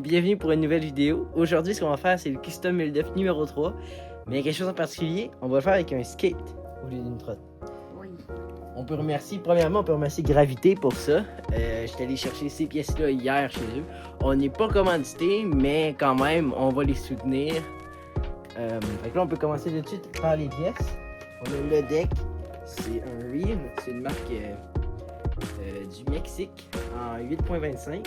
bienvenue pour une nouvelle vidéo. Aujourd'hui, ce qu'on va faire, c'est le Custom 1009 numéro 3. Mais il y a quelque chose en particulier, on va le faire avec un skate au lieu d'une trotte. Oui. Premièrement, on peut remercier Gravité pour ça. J'étais allé chercher ces pièces-là hier chez eux. On n'est pas commandité, mais quand même, on va les soutenir. Fait que là, on peut commencer tout de suite par les pièces. On a le deck, c'est un Reeve, c'est une marque du Mexique en 8.25.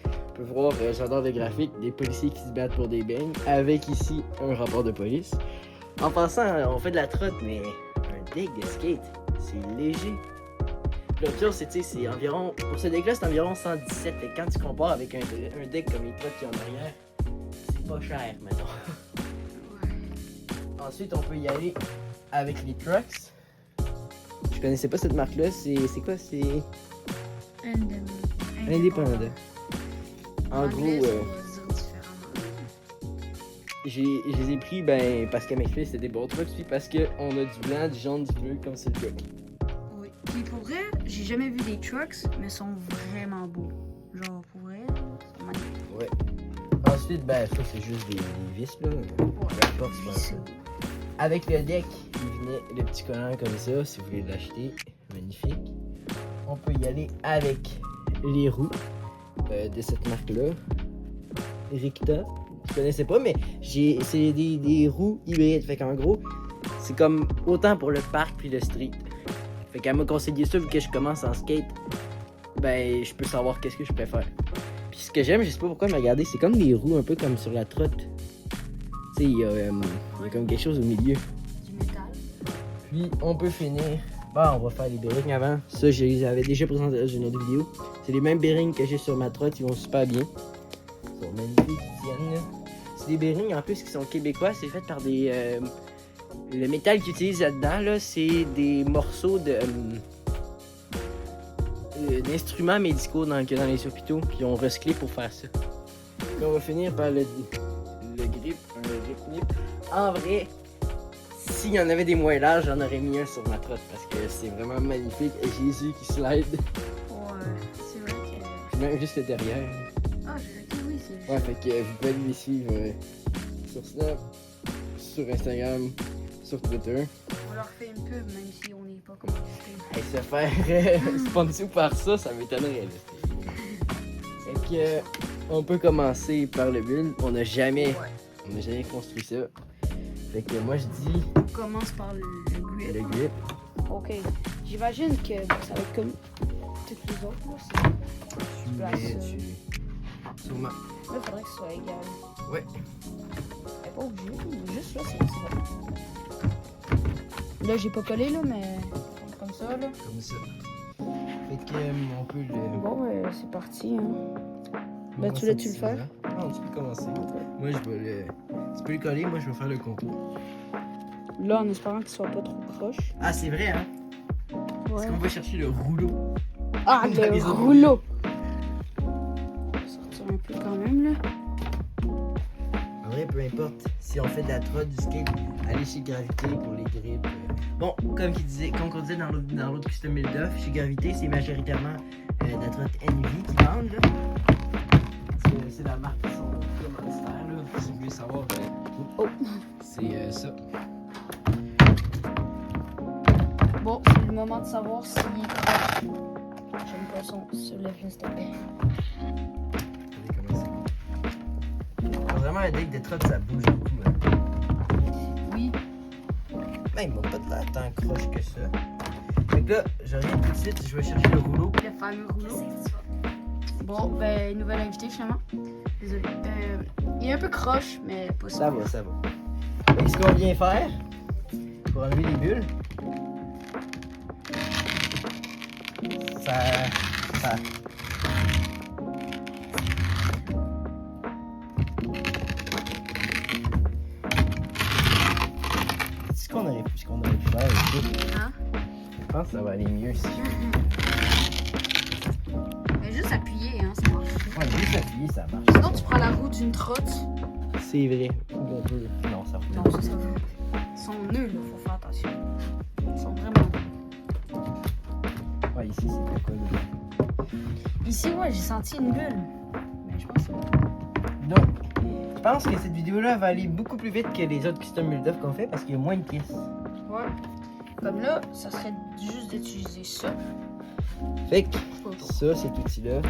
On peut voir, j'adore le graphique, des policiers qui se battent pour des beignes, avec ici un rapport de police. En passant, on fait de la trotte, mais un deck de skate, c'est léger. Le pire, c'est environ, pour ce deck-là, c'est environ 117. Et quand tu compares avec un deck comme les trottes qui est en arrière, c'est pas cher, maintenant. Ensuite, on peut y aller avec les trucks. Je connaissais pas cette marque-là, c'est quoi? C'est Independent. En gros, je les ai pris parce qu'à McFly c'était des bons trucks, puis parce qu'on a du blanc, du jaune, du bleu, comme c'est le cas. Oui. Puis pour vrai, j'ai jamais vu des trucks, mais ils sont vraiment beaux. Genre pour vrai, c'est magnifique. Ouais. Ensuite, ça c'est juste des vis, là. Peu importe, c'est pas ça. Avec le deck, il venait le petit collant comme ça, si vous voulez l'acheter. Magnifique. On peut y aller avec les roues de cette marque-là. Ricta. Je connaissais pas, mais c'est des roues hybrides. Fait qu'en gros, c'est comme autant pour le parc puis le street. Fait qu'elle m'a conseillé ça, vu que je commence en skate. Je peux savoir qu'est-ce que je préfère. Puis ce que j'aime, je sais pas pourquoi, mais regardez, c'est comme des roues un peu comme sur la trotte. Tu sais, il y a comme quelque chose au milieu. Du métal. Puis on peut finir. On va faire les bearings avant. Ça, je les avais déjà présentés dans une autre vidéo. C'est les mêmes bearings que j'ai sur ma trotte, ils vont super bien. Ils sont magnifiques, ils tiennent là. C'est des bearings en plus qui sont québécois, c'est fait par des. Le métal qu'ils utilisent là-dedans, là, c'est des morceaux d'instruments médicaux dans les hôpitaux qui ont recyclé pour faire ça. Puis on va finir par le grip, un grip nip. En vrai, s'il y en avait des moins larges, j'en aurais mis un sur ma trotte parce que c'est vraiment magnifique. Jésus qui slide. Ouais, c'est vrai que. Puis même juste le derrière. Ah, j'ai dit oui, c'est juste. Ouais, fait que vous pouvez les suivre sur Snap, sur Instagram, sur Twitter. On leur fait une pub, même si on n'est pas commandité. Et se faire sponsor par ça m'étonnerait. Là. Fait que on peut commencer par le build. On n'a jamais construit ça. Fait que moi je dis. On commence par le grip. Le grip. Ok. J'imagine que ça va être comme toutes les autres. Là, Tu mets. Sûrement. là, il faudrait que ce soit égal. Ouais. Mais pas obligé. Juste là, c'est bon. Là, j'ai pas collé, là, mais comme ça, là. Comme ça. Fait que on peut le. Bon, c'est parti. Hein. Ben, tu voulais-tu le faire? Non, tu peux commencer. Moi, je vais le. Tu peux le coller, moi, je vais faire le contour. Là, en espérant qu'il soit pas trop croche. Ah, c'est vrai, hein? Parce qu'on va chercher le rouleau. Ah, Dans les le autres rouleau! On va sortir un peu quand même, là. En vrai, peu importe. Si on fait de la trotte, du skate, aller chez Gravité pour les grips. Bon, comme on disait dans l'autre Custom 1009, chez Gravité, c'est majoritairement de la trotte Envy qui vendent, là. C'est la marque qui sont commanditaires, là. Si vous voulez savoir, c'est ça. Bon, c'est le moment de savoir s'il est croche. J'aime pas son sur le fils de paix. Vraiment, un deck de trotte, ça bouge beaucoup. Hein. Oui. Il m'a pas de l'air tant croche que ça. Fait que là, je reviens tout de suite, je vais chercher le rouleau. Le fameux rouleau. Bon, nouvelle invitée finalement. Désolé. Il est un peu croche, mais pas Ça va. Et ce qu'on vient faire, pour enlever les bulles, ça... C'est ce qu'on aurait pu faire. Hein? Je pense que ça va aller mieux ici. Mais juste appuyer, hein, ça marche. Ouais, juste appuyer, ça marche. Sinon, tu prends la roue d'une trotte. C'est vrai. Ou on peut... Non, ça va. Non, ça va. Ils sont nuls, il faut faire attention. Ils sont vraiment nuls. Ouais, ici, c'est quoi, là? Ici, ouais, j'ai senti une bulle. Mais je pense que c'est bon. Je pense que cette vidéo-là va aller beaucoup plus vite que les autres custom build-up qu'on fait parce qu'il y a moins de pièces. Ouais. Comme là, ça serait juste d'utiliser ça. Fait que ça, cet outil-là.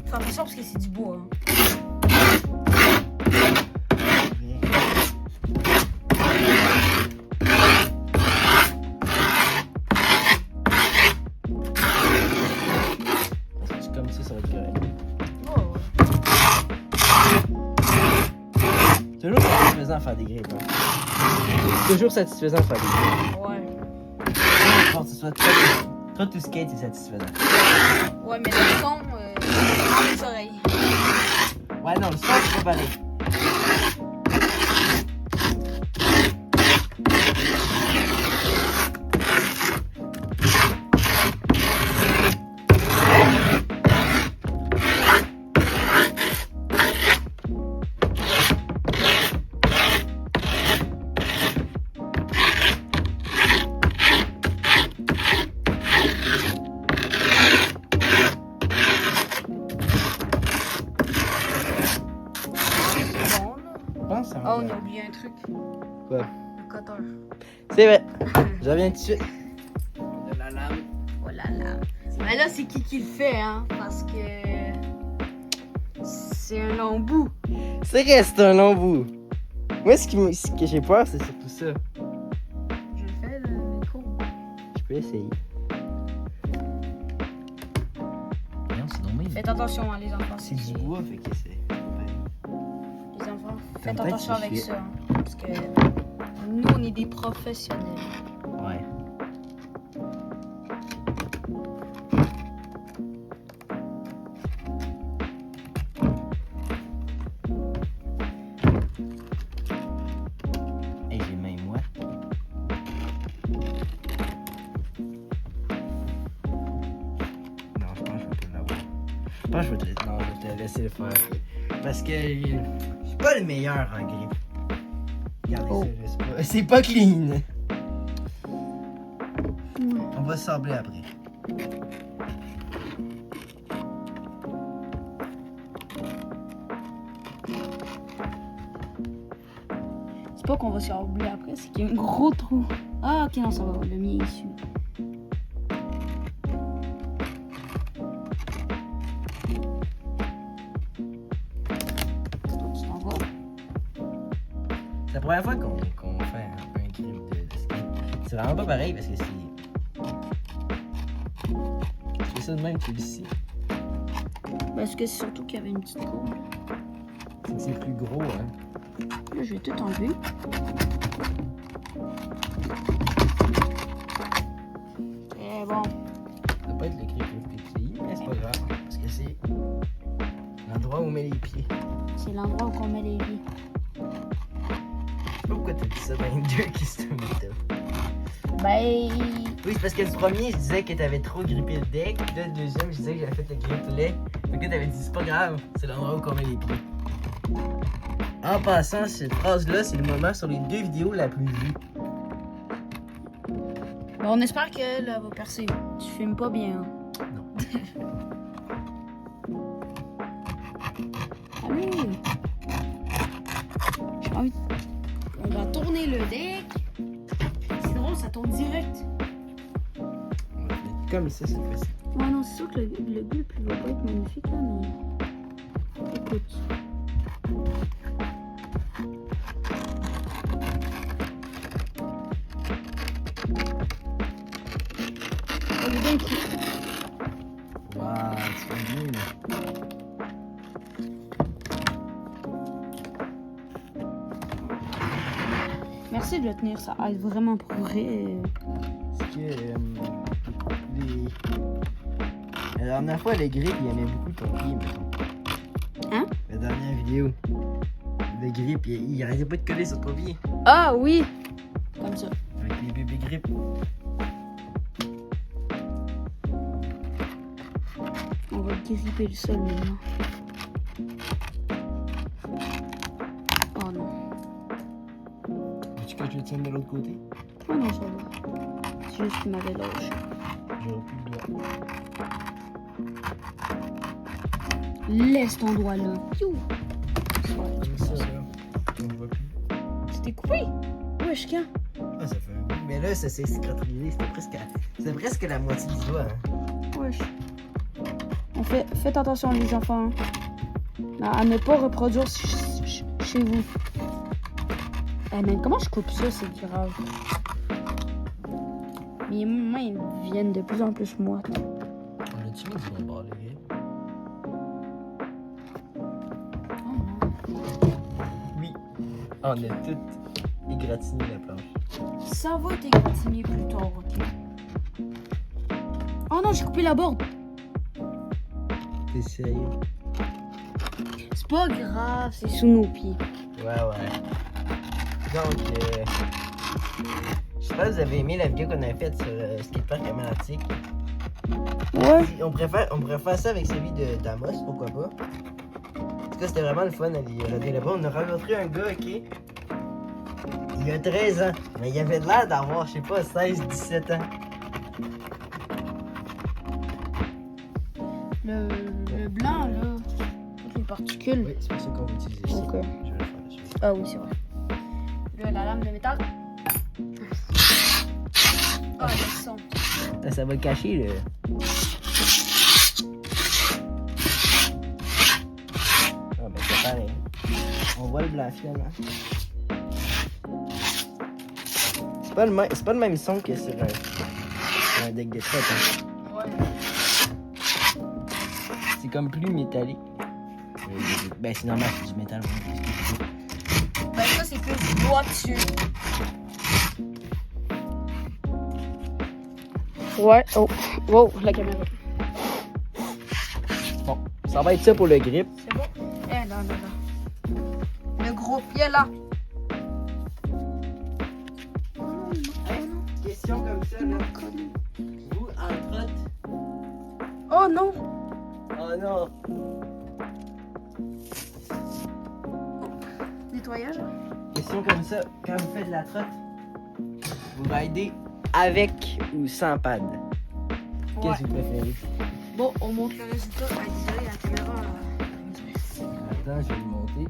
Fais attention parce que c'est du bois. Hein. Comme ça va être correct. Oh, Toujours satisfaisant à faire des grippes. Hein. Toujours satisfaisant à faire des grippes. ouais. Faut que ce soit toi tout skate, c'est satisfaisant. Ouais, mais le son, dans les oreilles. Ouais, non, le son, c'est pas pareil. Oh, on a oublié un truc. Quoi? Le cutter. C'est vrai. Je reviens tout de suite. De la lame. Oh là là. Mais là, c'est qui le fait, hein? Parce que c'est un long bout. C'est vrai, c'est un long bout. Moi, ce que j'ai peur, c'est surtout ça. Je le fais, le micro. Je peux essayer. Non, c'est dommage. Faites attention, hein, les enfants. C'est du bois, fait que c'est. Les enfants, faites Peut-être attention que je avec suis- ça. Hein, parce que nous, on est des professionnels. Ouais. Hey, j'ai même moi. Non, je pense que je vais pas l'avoir. Je pense que je vais te laisser le faire. Parce que je suis pas le meilleur en grippe. Regardez Oh. ça, je sais pas. C'est pas clean. On va se sabler après. C'est pas qu'on va s'y oublier après, c'est qu'il y a un gros trou. Ah, ok, non, ça va. Le mien est issu. Tu t'en vas? C'est la première fois qu'on fait un grip de skate. C'est vraiment pas pareil parce que c'est. Tu fais ça de même, tu le sais. Parce que c'est surtout qu'il y avait une petite courbe. C'est que c'est plus gros, hein. Là, je vais tout enlever. Et bon. Ça peut être le grip le plus petit, mais c'est pas grave. Parce que c'est l'endroit où on met les pieds. C'est l'endroit où on met les lits. Je sais pas pourquoi t'as dit ça dans les deux qui se Ben. Oui, c'est parce que le premier, je disais que t'avais trop grippé le deck. Puis là, le deuxième, je disais que j'avais fait le grip lait. Fait que t'avais dit, c'est pas grave, c'est l'endroit où on met les pieds. En passant, cette phrase-là, c'est le moment sur les deux vidéos la plus vue. Bon, on espère qu'elle va percer. Tu filmes pas bien. Hein. Non. Allez! J'ai envie de... On va tourner le deck. C'est drôle, ça tourne direct. On va mettre comme ça cette fois-ci. Ouais, non, c'est sûr que le gulp il va pas être magnifique, là, mais... Écoute. On est bien pris. Waouh, tu fais bien, là. Merci de le tenir, ça aide vraiment pour vrai. Parce que la dernière fois, le grip, il aimait beaucoup ton pied, mettons. Hein? La dernière vidéo. Le grip, il arrêtait pas de coller sur ton pied. Ah oui! Comme ça. Avec les bébés grippes. On va gripper le sol maintenant. Oh non. Veux-tu que je le tienne de l'autre côté? Oh non, ça va. C'est juste qu'il m'avait lâché. J'aurais plus le doigt. Laisse ton doigt là. Piou! Comme ça, là. On voit plus. C'était coupé. Wesh, quand? Ah, ça fait un bout. Mais là, ça s'est cicatrisé. C'était presque la moitié du doigt. Hein. Wesh. Faites attention, les enfants. À ne pas reproduire chez vous. Eh, mais comment je coupe ça? C'est grave. Mes mains viennent de plus en plus moites. On a-tu mis du bon bord, les gars? Oh non. Oui. Ah, on a tout égratigné la planche. Ça va t'égratigner plus tard, ok? Oh non, j'ai coupé la bourde. T'es sérieux? C'est pas grave, c'est sous nos pieds. Ouais. Donc, je sais pas si vous avez aimé la vidéo qu'on avait faite sur le skatepark à Malantic. Ouais. On pourrait faire ça avec celui de Damos, pourquoi pas. En tout cas, c'était vraiment le fun à lui rater là-bas. On a rencontré un gars, ok? Il a 13 ans, mais il avait l'air d'avoir, je sais pas, 16-17 ans. Le blanc, là, toutes les particules. Oui, c'est pour ça qu'on va utiliser ici. Ok. Je vais le faire dessus. Ah oui, c'est vrai. Là, la lame de métal. Ah, le son. Ça va cacher le. Ah, ben c'est pareil. On voit le blanc finalement. C'est pas le même son que sur un deck de traite. Hein. Ouais. C'est comme plus métallique. Ben c'est normal, c'est du métal. Ben, ça, c'est plus du bois dessus. Ouais, oh, wow, la caméra. Bon, ça va être ça pour le grip. C'est bon? Eh, non. Le gros pied, là. Question comme ça, là. Vous, en trotte. Oh non! Oh non. Nettoyage, là. Question comme ça, quand vous faites de la trotte, vous ridez avec ou sans pad? Qu'est-ce que vous préférez? Bon, on montre le résultat. Ah, désolé, la caméra. Attends, je vais le monter.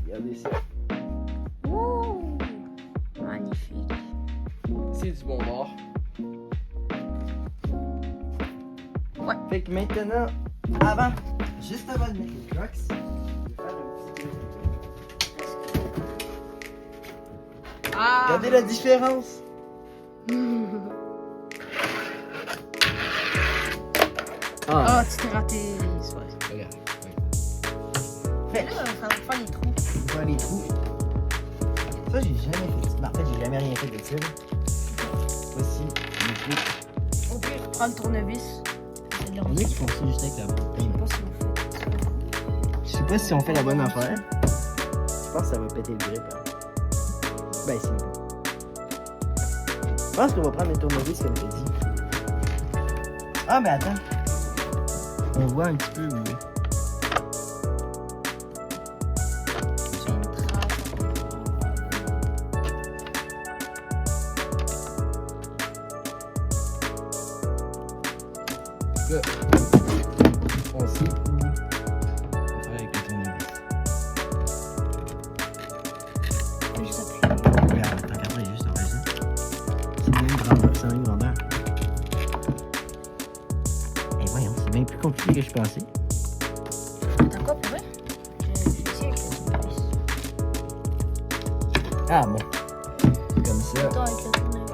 Regardez ça. Ouh! Magnifique. C'est du bon bord. Ouais. Fait que maintenant, juste avant de mettre les crocs, je vais faire un petit peu. Ah! Regardez la différence. Ah, tu t'es raté. C'est vrai. Regarde. Mais là, ça va faire les trous. On voit les trous. Ça, j'ai jamais fait. En fait, j'ai jamais rien fait de ça. Voici les trous. Au pire, prends le tournevis. C'est de Il y en a qui font ça juste avec la Je sais pas si on fait. Je sais pas si on fait la bonne affaire. Je pense que ça va péter le grip. Hein. Ben, c'est bon. Je pense qu'on va prendre le tournevis comme tu as dit. Ah, mais attends. On voit un petit peu, oui. C'est une trace. Là, on sait où faire avec le tournevis. Juste appuyer. Regarde, tant qu'après, juste enlever ça. C'est la même grandeur. C'est la même grandeur. Et voyons, c'est bien plus compliqué que je pensais. T'as quoi pour vrai? Je vais essayer avec le tournevis. Ah bon. Comme ça. Attends, avec le tournevis.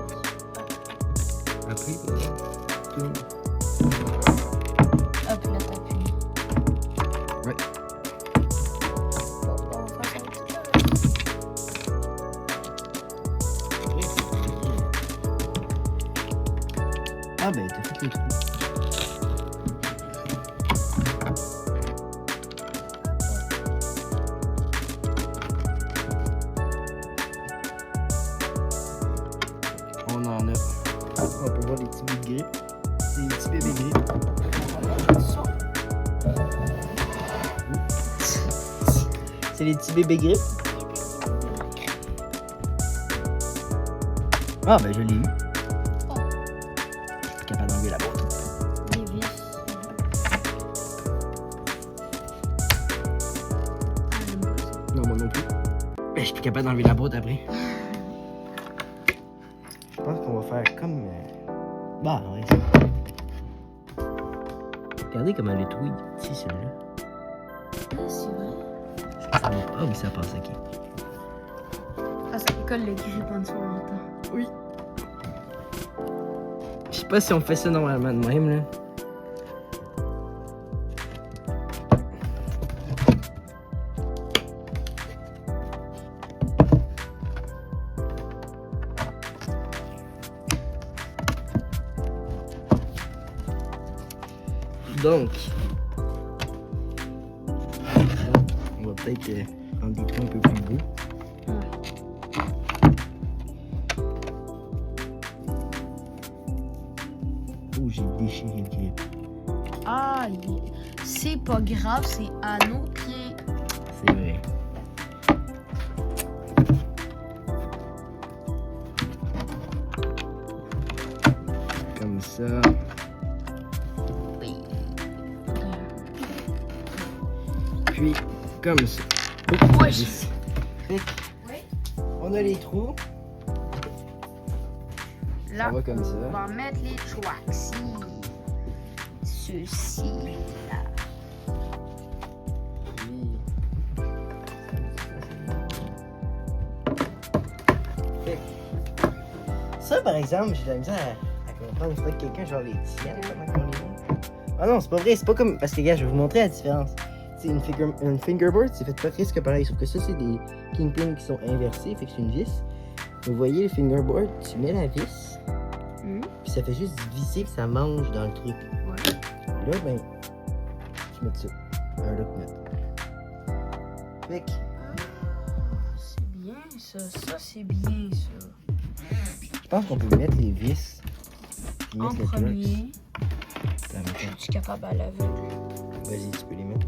Après, tourne. Hop, là, t'appuies. Ouais. Bon, on va faire ça un petit peu. Ah ben, t'as fait les trous. On en a. On peut voir les petits bouts de grip. C'est des petits bébés grippes. C'est les petits bébés grippes. Ah ben je l'ai eu. Oh. Je suis capable d'enlever la boîte. Des vis. Non, moi non plus. Mais je suis plus capable d'enlever la boîte après. Je pense qu'on va faire comme... Bah, ouais. Regardez comment elle est trouille. Si, celle-là. Ah, c'est vrai. Ah oui, ça passe, ok. Ah, ça colle le grippe en dessous en même temps. Oui. Je sais pas si on fait ça normalement de même, là. Donc, on va peut-être rendre des trous un peu plus beaux. Oh, j'ai déchiré le grip. Ah, c'est pas grave, c'est à nos pieds. C'est vrai. Comme ça. Oui. Puis, comme ça. Wesh. Fait que, on a les trous. Là, On va comme ça. on va mettre les tracks. Ceci. Là. Fait que, ça, par exemple, j'ai de la misère à comprendre. C'est pas que quelqu'un, genre les tiens, comment qu'on les met. Ah non, c'est pas vrai. C'est pas comme. Parce que, gars, je vais vous montrer la différence. C'est une fingerboard, c'est fait presque pareil. Sauf que ça, c'est des kingpins qui sont inversés. Fait que c'est une vis. Vous voyez le fingerboard, tu mets la vis. Puis ça fait juste visser, puis ça mange dans le truc. Ouais. Là, ben, tu mets ça. Un lock net. Fait que, C'est bien ça. Ça, c'est bien ça. je pense qu'on peut mettre les vis. Puis En mettre le premier, truc. Là, je suis capable à l'aveugle. vas-y, tu peux les mettre.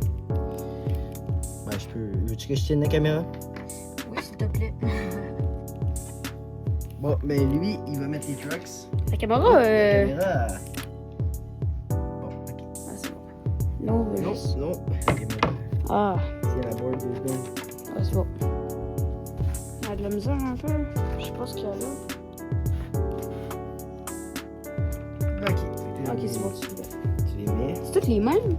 Ouais, je peux. Veux-tu que je tienne la caméra? Oui, s'il te plaît. Bon, ben lui, il va mettre les trucks. La caméra, La caméra. Bon, ok. Ah, c'est bon. Non, Non, non. La caméra. Ah, C'est la board 2 secondes. c'est bon. Il y a de la misère un peu. Je sais pas ce qu'il y a là. Ok. Ok, c'est bon, tu l'as. Tu les mets. C'est toutes les mêmes?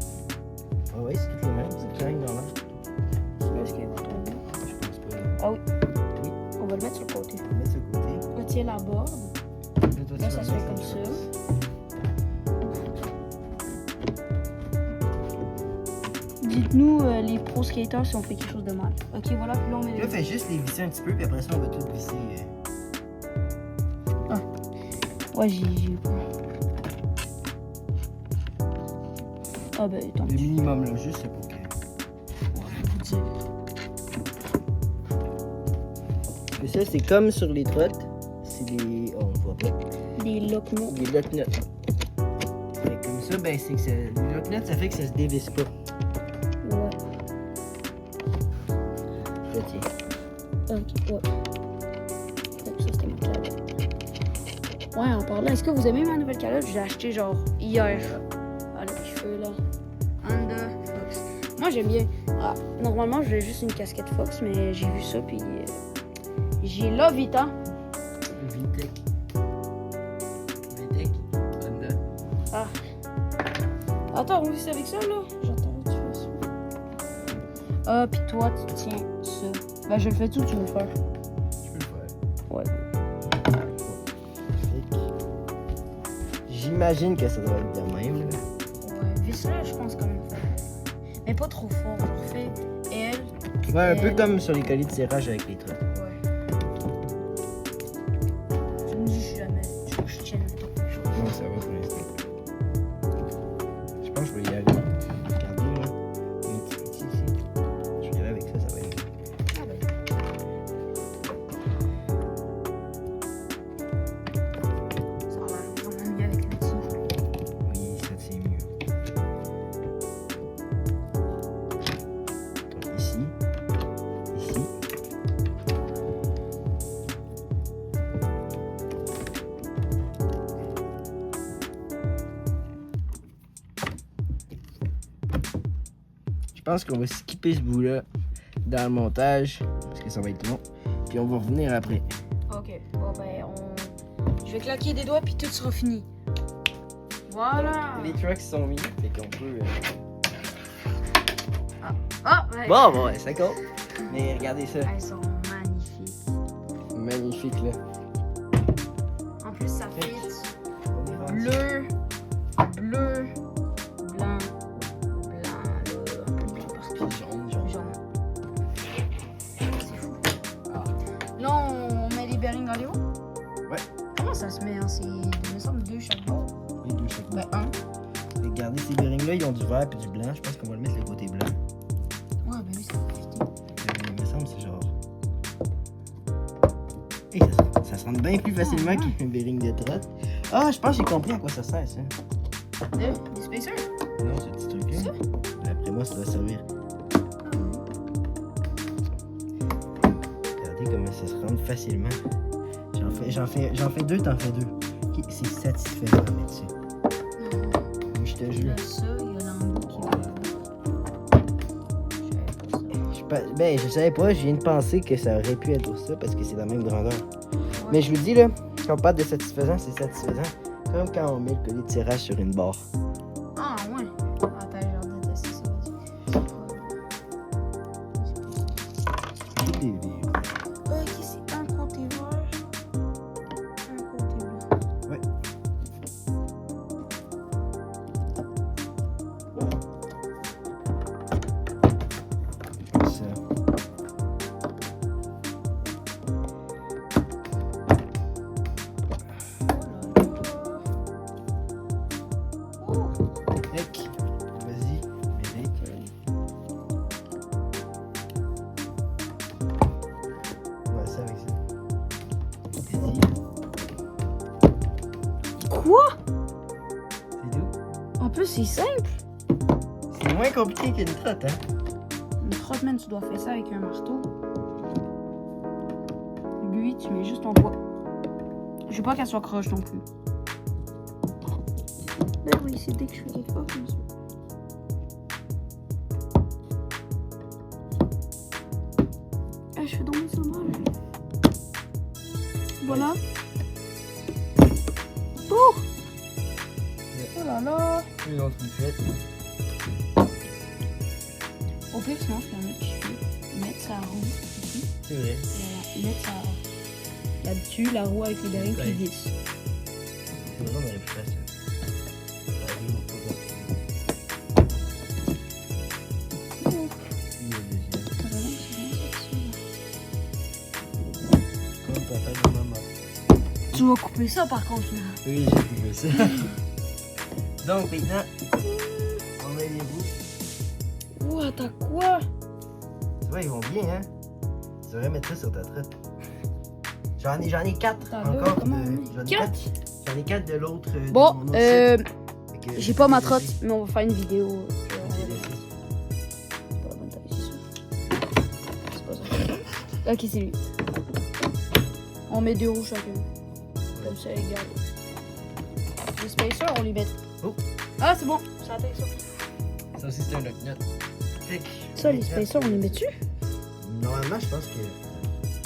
Ah ouais, c'est toutes les mêmes. C'est carré dans l'air. Est-ce qu'il y a un bouton? Je pense pas. Ah oui. Oui. On va le mettre sur le côté. On va mettre ça de côté. Retiens la board. Là, ça se fait comme ça. Dites-nous, les pro skaters, si on fait quelque chose de mal. Ok, voilà, puis là, on met Là, fais juste les visser un petit peu, puis après ça, on va tout visser. Ouais, j'ai eu peur. Ah ben, tant Le pis. minimum, là, juste c'est pour que. Vous dire. Parce que ça, c'est comme sur les trottes. C'est des. Oh, on voit pas. Des lock-notes. Des lock nuts. Fait que comme ça, ben, c'est que ça. Les lock nuts, ça fait que ça se dévisse pas. Ouais. Là, tiens. Ok, ouais. Donc ça, c'était mon calotte. Ouais, en parlant, est-ce que vous aimez ma nouvelle calotte? J'ai acheté genre hier. Ah, le petit feu là. Honda Fox. Moi, j'aime bien. Ah, normalement, j'ai juste une casquette Fox, mais j'ai vu ça, puis j'ai la Vita. Vitec. Vitec. Honda. Ah. Attends, on vit ça avec ça là? J'attends, tu fais ça. Ah, puis toi, tu tiens ça. Ben, je le fais tout, tu veux le faire. Je peux le faire. Ouais. Fait que, j'imagine que ça doit être de même, là. Ouais, vis-là, je pense quand même faire. Mais pas trop fort, on refait elle. Ouais, un peu elle. comme sur les colliers de serrage avec les trucs. Ouais. Tu me dis jamais. Tu veux que je tienne quelque chose. Non, ça va pour l'instant. Je pense que je vais y aller. Regardez, là. Il y a un petit petit ici. Je vais y aller avec ça, ça va être. Ah ben. Ça a l'air vraiment mieux avec le dessus. Oui, ça tient mieux. Donc ici. Ici. Je pense qu'on va skipper ce bout-là. dans le montage parce que ça va être long. Puis on va revenir après. Ok, bon ben je vais claquer des doigts puis tout sera fini. Voilà. Les trucks sont mis, fait qu'on peut. Ah, ouais. Bon, ouais, ça compte. Mais regardez ça. Elles sont magnifiques. Magnifique là. En plus, ça Fait fit. On est rendu. Bleu, bleu, blanc, blanc, là, un peu blanc partout. Puis jaune, jaune. Jaune. C'est fou. Ah. Là, on met les bearings dans les hauts? Ouais. Comment ça se met? Hein? C'est, il me semble, 2 chaque bord. Les deux chaque Ben, 1. Regardez ces bearings là, ils ont du vert et du blanc. Je pense qu'on va le mettre le côté blanc. Ouais, ben oui, ça va fitter. Il me semble que c'est genre. Et ça se rentre bien plus facilement Ah, ouais. qu'un bearing de trotte. Ah, je pense que j'ai compris à quoi ça sert ça. Des spacers? Non, ce petit truc là. Après moi, ça doit servir. Regardez comment ça se rentre facilement. J'en fais deux, t'en fais deux. Ok, c'est satisfaisant de mettre ça. Oui, je te Il y jure. a ça, il y a l'embout qui va. Je savais pas, je viens de penser que ça aurait pu être ça parce que c'est la même grandeur. Mais je vous dis là, quand on parle de satisfaisant, c'est satisfaisant. Comme quand on met le collier de tirage sur une barre. Ah, ouais. Attends, j'ai hâte de tester ça. Tout est vieux. Ok, c'est un côté vert, un côté blanc. Ouais. Ça. Tac. Vas-y, Eric. Ouais, ça avec ça. Vas-y. Quoi? C'est tout. En plus, c'est simple. C'est moins compliqué qu'une trotte, hein? Une trotman, tu dois faire ça avec un marteau. Lui, tu mets juste ton poids. Je veux pas qu'elle soit croche non plus. Ben oui, c'est dès que je fais quelque part comme ça. Ah, je fais dans mon sondage. Voilà. Oh! Oh là là! Une autre fête. Au pire, sinon, je peux mettre sa roue ici. C'est vrai. Voilà, mettre sa... là-dessus, la roue avec les bearings qui glisse. C'est vraiment plus facile. Ça arrive pas compliqué. Oh, Puis le deuxième. ça va, c'est rien ça dessus, là. Comme papa et maman. Tu vas couper ça par contre là. Oui, j'ai coupé ça. Donc maintenant, on met les bouts. Ouah, t'as quoi? Tu vois, ils vont bien, hein? Tu devrais mettre ça sur ta traite. J'en ai 4 T'as deux, encore. comment de- on met? J'en ai 4 de l'autre. de Bon, mon autre site. Fait que j'ai pas ma je vais trotte, laisser. mais on va faire une vidéo. Je vais laisser. C'est pas la bonne taille, c'est ça. C'est pas ça. Ok, c'est lui. On met 2 roues chacun. Comme ça, égal. Les spacers, on les met. Oh. Ah, c'est bon, ça atteint ça. Ça aussi, c'est un lock-nut. Fait que- Ça, les spacers, on les met dessus? Normalement, je pense que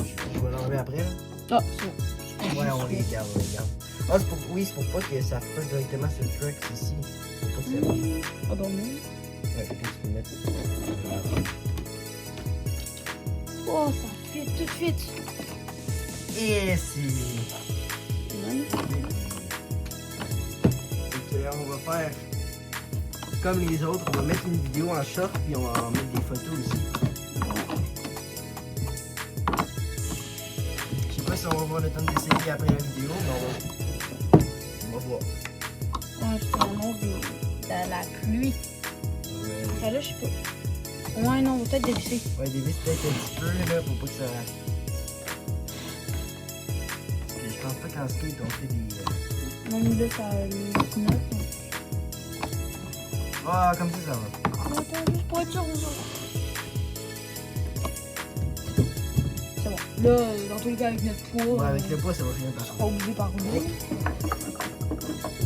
je vais l'enlever après. Là. Ah, c'est bon. Ouais, on les garde, on les garde. Ah, c'est pour... Oui, c'est pour pas que ça fasse directement sur le truck ici. Pour pas que ça bouge. Ah, bon, non. Ouais, puis tu peux mettre. Oh, ça fit tout de suite. Et c'est. Magnifique. On va faire comme les autres, on va mettre une vidéo en short puis on va en mettre des photos aussi. Je sais pas si on va voir le temps d'essayer après la vidéo, mais on va voir. Ouais, c'est un nom de la pluie. Ouais, Ça là, je sais pas. Ouais, non, on va peut-être dévisser. ouais des vis peut-être un petit peu là pour pas que ça. Parce que je pense pas qu'en skate on fait des. Non, mais là, ça a le note. Ah, comme ça va. Attends, juste pour être sûr, on s'en c'est bon. Là, dans tous les cas, avec notre poids, Ouais, avec le poids ça va finir par. on sera obligé par rouler.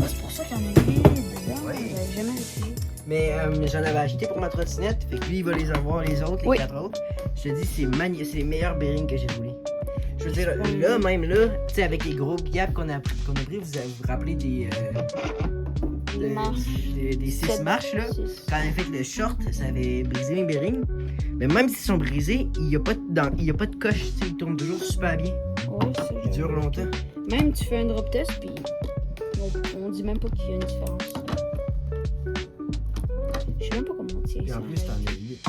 Ah, c'est pour ça qu'il y en a vide dedans. Ouais. J'avais jamais essayé. Mais j'en avais acheté pour ma trottinette. Fait que lui, il va les avoir, les autres, les Oui. 4 autres. Je te dis, c'est les meilleurs bearings que j'ai roulés. Je veux dire, là, même là, tu sais, avec les gros gaps qu'on a pris, vous rappelez des marches. des 6 Sept- marches, là. six. Quand on a fait le short, ça avait brisé mes bearings. Mais même s'ils sont brisés, il n'y a pas de coche, tu sais, ils tournent toujours super bien. Ouais, ça, Ils durent longtemps. Même tu fais un drop test, puis on dit même pas qu'il y a une différence. Je sais même pas comment on tient Et ça. en plus, t'en as 8.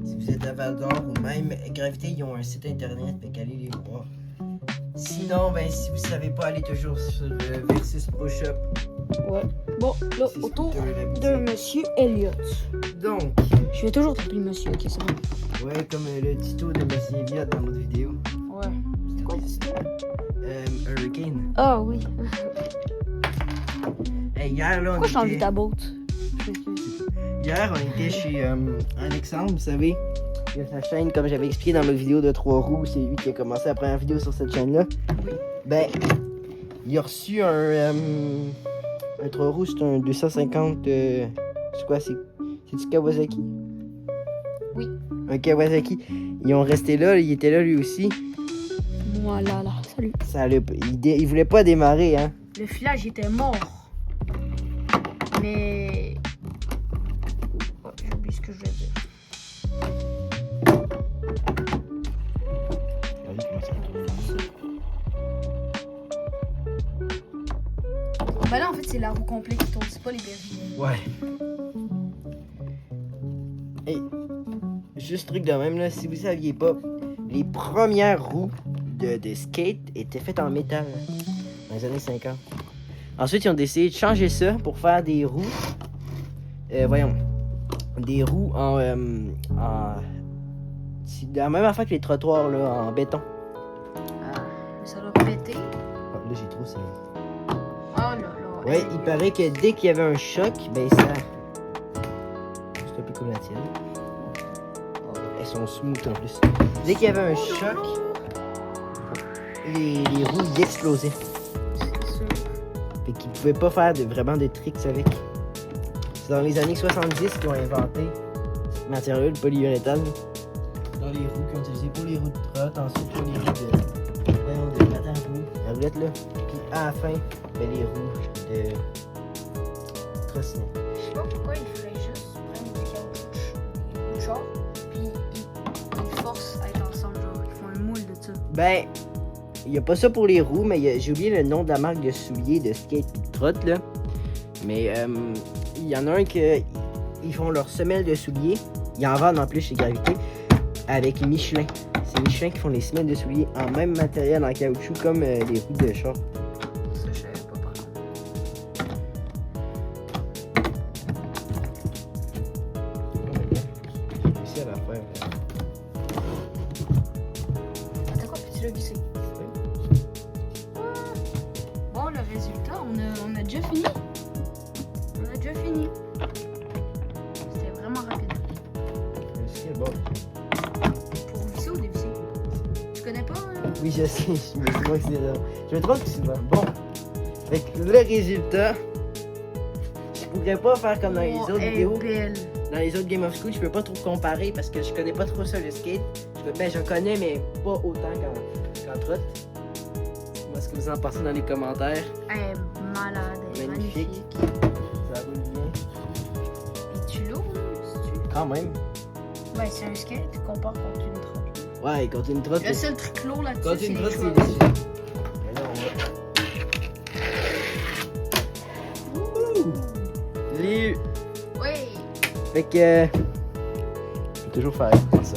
Si vous êtes à Val d'Or ou même Gravité, ils ont un site internet, fait qu'allez les voir. Sinon, ben si vous savez pas, allez toujours sur Versus Push-Up. Ouais. Bon, là, C'est autour scooter, la boutique. de Monsieur Elliott. Donc, Je vais toujours t'appeler Monsieur, ok, c'est bon. ouais, comme le tuto de Monsieur Elliott dans notre vidéo. Ouais. C'était quoi ça? Hurricane. Ah oui. Hey, hier, là, on Pourquoi j'ai enlevé était... ta boat? Hier, on était chez Alexandre, vous savez. Il a sa chaîne, comme j'avais expliqué dans ma vidéo de 3 roues. C'est lui qui a commencé la première vidéo sur cette chaîne-là. Oui. Ben, il a reçu un 3 roues, c'est un 250. C'est quoi, c'est du Kawasaki? Oui. Un Kawasaki. Ils ont resté là, il était là lui aussi. Voilà, là. Salut. Il voulait pas démarrer, hein. Le filage était mort. Mais. Oh, j'ai oublié ce que je voulais dire. Ben là, en fait, c'est la roue complète qui tourne, c'est pas les berries. Ouais. Hey, juste truc de même, là, si vous saviez pas, les premières roues de skate étaient faites en métal dans les années 50. Ensuite, ils ont décidé de changer ça pour faire des roues. Voyons. Des roues c'est la même affaire que les trottoirs, là, en béton. Ça doit péter. Ah, là, j'ai trop c'est. Ah là là. Ouais, il paraît que dès qu'il y avait un choc, ben ça. Juste un peu comme la tienne. Elles sont smooth en plus. Dès qu'il y avait un choc, les roues ils explosaient. C'est sûr. Fait qu'ils pouvaient pas faire vraiment de tricks avec. C'est dans les années 70 qu'ils ont inventé cette matière-là, le polyuréthane. Dans les roues qu'ils ont utilisées pour les roues de trotte, ensuite pour les roues de patin à roues, la roulette là. Puis à la fin, ben, les roues de trottinette. Je sais pas pourquoi il ferait juste prendre du caoutchouc, du char, puis ils forcent à être ensemble, genre, ils font un moule de ça. Ben, il y a pas ça pour les roues, mais j'ai oublié le nom de la marque de souliers de skate et de trotte là. Mais il y en a un que ils font leur semelle de souliers. Ils en vendent en plus chez Gravité avec Michelin. C'est Michelin qui font les semelles de souliers en même matériel en caoutchouc comme les roues de char. Ça, je savais pas par contre. C'est à la fin. Attends quoi, puis tu l'as glissé. Bon, le résultat, on a déjà fini. On a déjà fini. C'était vraiment rapide. C'est bon. Pour visser ou dévisser? Tu connais pas? Oui, je sais, je me trompe que c'est là. Je me trompe que c'est là. Bon. Fait que le résultat, je pourrais pas faire comme dans les autres vidéos. Belle. Dans les autres Game of School, je peux pas trop comparer parce que je connais pas trop ça le skate. Je connais, mais pas autant qu'en trotte. Dites-moi ce que vous en pensez dans les commentaires. Elle est malade, elle est Magnifique. magnifique. Ça roule bien. Et tu lourd, là, c'est-tu? Quand même. Ouais, c'est un skate compare contre une trotte. Ouais, quand une trotte. Le seul truc lourd là-dessus, Quand c'est une les trotte, c'est joueurs. léger. Mais là, on va. Wouhou! Les. Oui. Fait que. Faut toujours faire ça.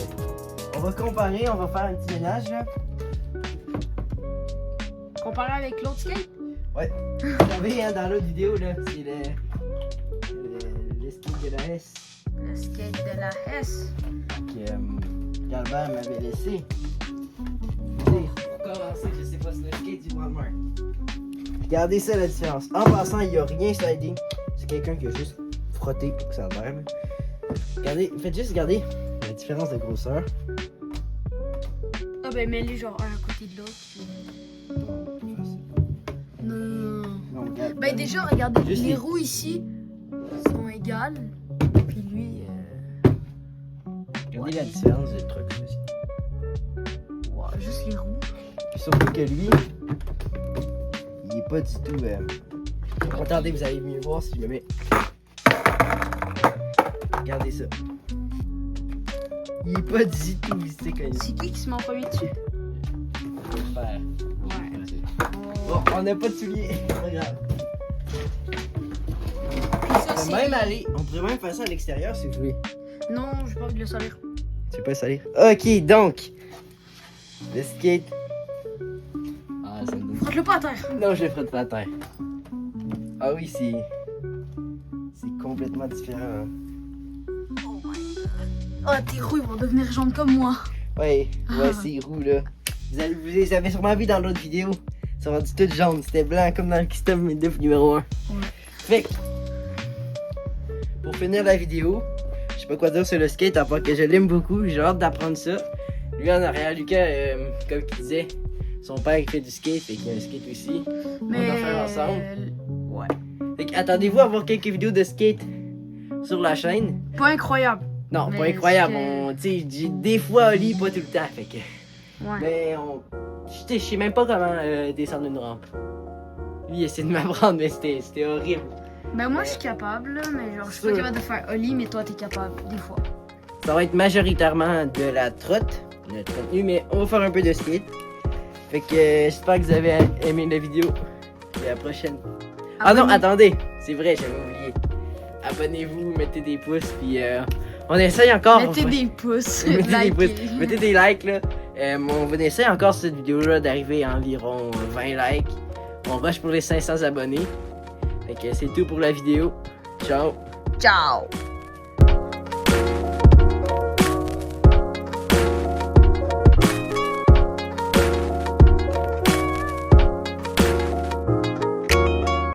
On va comparer, on va faire un petit ménage là. Comparé avec l'autre skate? Ouais. Vous savez, hein, dans l'autre vidéo là, c'est le skate de la S Le skate de la S. que Galbert m'avait laissé. Pour commencer, je sais pas, c'est le skate du Walmart. Regardez ça la différence. En passant, il n'y a rien sliding. C'est quelqu'un qui a juste frotté pour que ça l'air. Regardez, faites juste regarder la différence de grosseur. Ah ben mets-les genre un à côté de l'autre. puis- Ben déjà, regardez, Juste les les- roues ici sont égales. Puis lui, Regardez la différence de truc aussi. ouais, juste les roues. Puis surtout que lui, il est pas du tout. Attendez, vous allez mieux voir si je me mets. Regardez ça. Il est pas du tout vissé comme C'est qui se met en premier dessus? Super. Ouais. Bon, on n'a pas de souliers. Pas grave. Puis ça, On c'est... pourrait même aller. On pourrait même faire ça à l'extérieur si vous voulez. Non, j'ai pas envie de le salir. Tu veux pas salir? Ok, donc. Le skate. Ah, ça me donne. Frotte-le pas à terre. Non, je le ferai pas à terre. Ah oui, c'est. C'est complètement différent. Oh my god. Oh, tes roues ils vont devenir jaunes comme moi. Ouais, Ah. ces roues là. Vous les avez sûrement vu dans l'autre vidéo. Ils sont rendus toutes jaunes. C'était blanc comme dans le custom Midlife numéro 1. Ouais. Fait que, pour finir la vidéo, je sais pas quoi dire sur le skate à part que je l'aime beaucoup. J'ai hâte d'apprendre ça. Lui en arrière, Lucas, comme il disait, son père il fait du skate, fait qu'il y a un skate aussi. Mais... va faire ensemble. Ouais. Fait que, attendez-vous à voir quelques vidéos de skate sur la chaîne. Pas incroyable. Non, Mais pas incroyable. c'est- Tu sais, j'ai des fois Oli, pas tout le temps. Fait que. Ouais. Mais je sais même pas comment descendre une rampe. Lui, il essaie de m'apprendre, mais c'était horrible. Ben moi je suis capable, là, mais genre je suis pas Sûr. capable de faire Oli, mais toi t'es capable, des fois. Ça va être majoritairement de la trotte, notre contenu, mais on va faire un peu de skate. Fait que j'espère que vous avez aimé la vidéo. Et à la prochaine. Ah non, Abonnez- attendez, c'est vrai, j'avais oublié. Abonnez-vous, mettez des pouces, puis on essaye encore. Mettez des pouces, Mettez des likez. pouces, mettez des likes là. On va essayer encore cette vidéo-là d'arriver à environ 20 likes. On rush pour les 500 abonnés. Fait que c'est tout pour la vidéo. Ciao! Ciao!